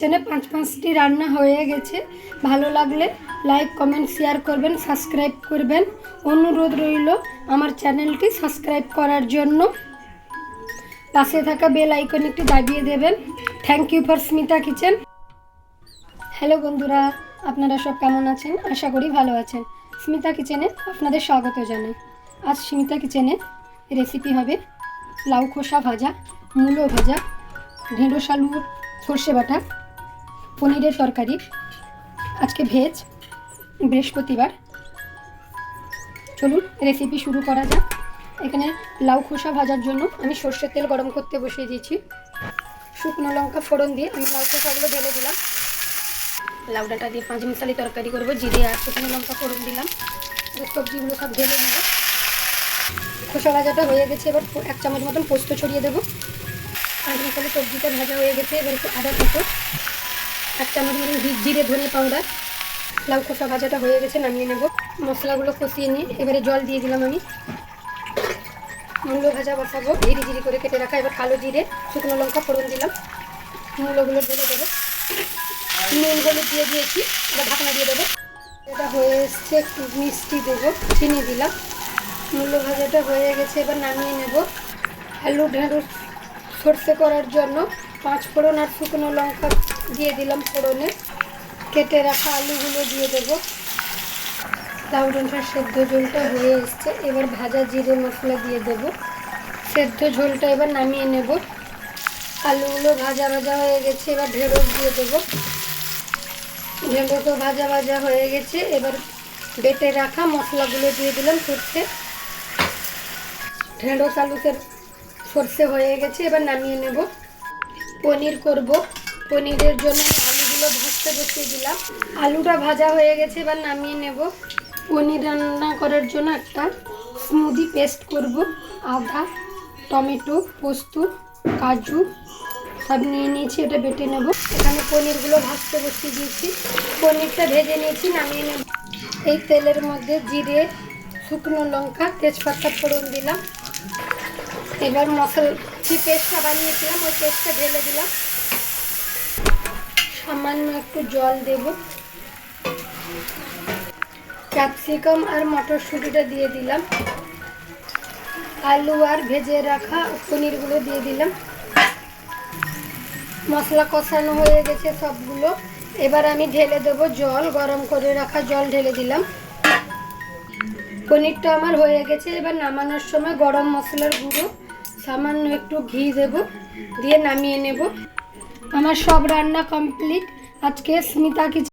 কিচেনে 5-5টি রান্না হয়ে গেছে। ভালো লাগলে লাইক কমেন্ট শেয়ার করবেন, সাবস্ক্রাইব করবেন। অনুরোধ রইল আমার চ্যানেলটি সাবস্ক্রাইব করার জন্য। পাশে থাকা বেল আইকন একটি দাবিয়ে দেবেন। Thank you for Smita kitchen. Hello বন্ধুরা, আপনারা সব কেমন আছেন? আশা করি ভালো আছেন। স্মিতা কিচেনে আপনাদের স্বাগত জানাই। আজ স্মিতা কিচেনে রেসিপি হবে লাউ খোসা ভাজা, মূলো ভাজা, ঢেঁড়স আলু সর্ষে বাটা, পনিরের তরকারি। আজকে ভেজ, বৃহস্পতিবার। চলুন রেসিপি শুরু করা যাক। এখানে লাউ খোসা ভাজার জন্য আমি সর্ষের তেল গরম করতে বসিয়ে দিয়েছি। শুকনো লঙ্কা ফোড়ন দিয়ে আমি লাউ খোসাগুলো ঢেলে দিলাম। লাউ ডাঁটা দিয়ে 5 মিশালি তরকারি করবো। জিরে আর শুকনো লঙ্কা ফোড়ন দিলাম। সবজিগুলো সব ঢেলে দিব। খোসা ভাজাটা হয়ে গেছে। এবার 1 চামচ মতন পোস্ত ছড়িয়ে দেবো। 5 মিশালি সবজিটা ভাজা হয়ে গেছে। এবার একটু আদা কুচো, 1 চামচ মতন জিরে ধনে পাউডার। লাউ খোসা ভাজাটা হয়ে গেছে, নামিয়ে নেব। মশলাগুলো কষিয়ে নিয়ে এবারে জল দিয়ে দিলাম আমি। মূলো ভাজা বসাবো ধীরে ধীরে করে কেটে রাখা। এবার কালো জিরে শুকনো লঙ্কা ফোড়ন দিলাম। মূলোগুলো ঢেলে দেবো। নুন হলুদ দিয়ে দিয়েছি। এবার ঢাকনা দিয়ে দেবো। এটা হয়ে এসছে, একটু মিষ্টি দেবো, চিনি দিলাম। মূলো ভাজাটা হয়ে গেছে, এবার নামিয়ে নেব। আলু ঢেঁড়স সর্ষে করার জন্য 5 ফোড়ন আর শুকনো লঙ্কা দিয়ে দিলাম ফোড়নে। কেটে রাখা আলুগুলো দিয়ে দেবো। লাউ ডাঁটার সেদ্ধ ঝোলটা হয়ে এসছে। এবার ভাজা জিরে মশলা দিয়ে দেবো। সেদ্ধ ঝোলটা এবার নামিয়ে নেব। আলুগুলো ভাজা ভাজা হয়ে গেছে। এবার ঢেঁড়স দিয়ে দেবো। ঢেঁড়সও ভাজা ভাজা হয়ে গেছে। এবার বেটে রাখা মশলাগুলো দিয়ে দিলাম। ঢেঁড়স আলু সর্ষে হয়ে গেছে, এবার নামিয়ে নেব। পনির করব। পনিরের জন্য আলুগুলো ভাজতে বসিয়ে দিলাম। আলুটা ভাজা হয়ে গেছে, এবার নামিয়ে নেব। পনির রান্না করার জন্য একটা স্মুদি পেস্ট করব। আদা, টমেটো, পোস্ত, কাজু সব নিয়ে নিয়েছি। এটা বেটে নেব। এখানে পনিরগুলো ভাজতে বসিয়ে দিয়েছি। পনিরটা ভেজে নিয়েছি, নামিয়ে নেব। এই তেলের মধ্যে জিরে, শুকনো লঙ্কা, তেজপাতা ফোড়ন দিলাম। এবার মশলা যে পেস্টটা বানিয়েছিলাম ওই পেস্টটা ঢেলে দিলাম। সামান্য একটু জল দেব। ক্যাপসিকাম আর মটরশুঁটিটা দিয়ে দিলাম। আলু আর ভেজে রাখা পনিরগুলো দিয়ে দিলাম। মশলা কষানো হয়ে গেছে সবগুলো। এবার আমি ঢেলে দেবো জল, গরম করে রাখা জল ঢেলে দিলাম। পনিরটা আমার হয়ে গেছে। এবার নামানোর সময় গরম মশলার গুঁড়ো, সামান্য একটু ঘি দেব, দিয়ে নামিয়ে নেব। আমার সব রান্না কমপ্লিট। আজকে স্মিতা কিচেন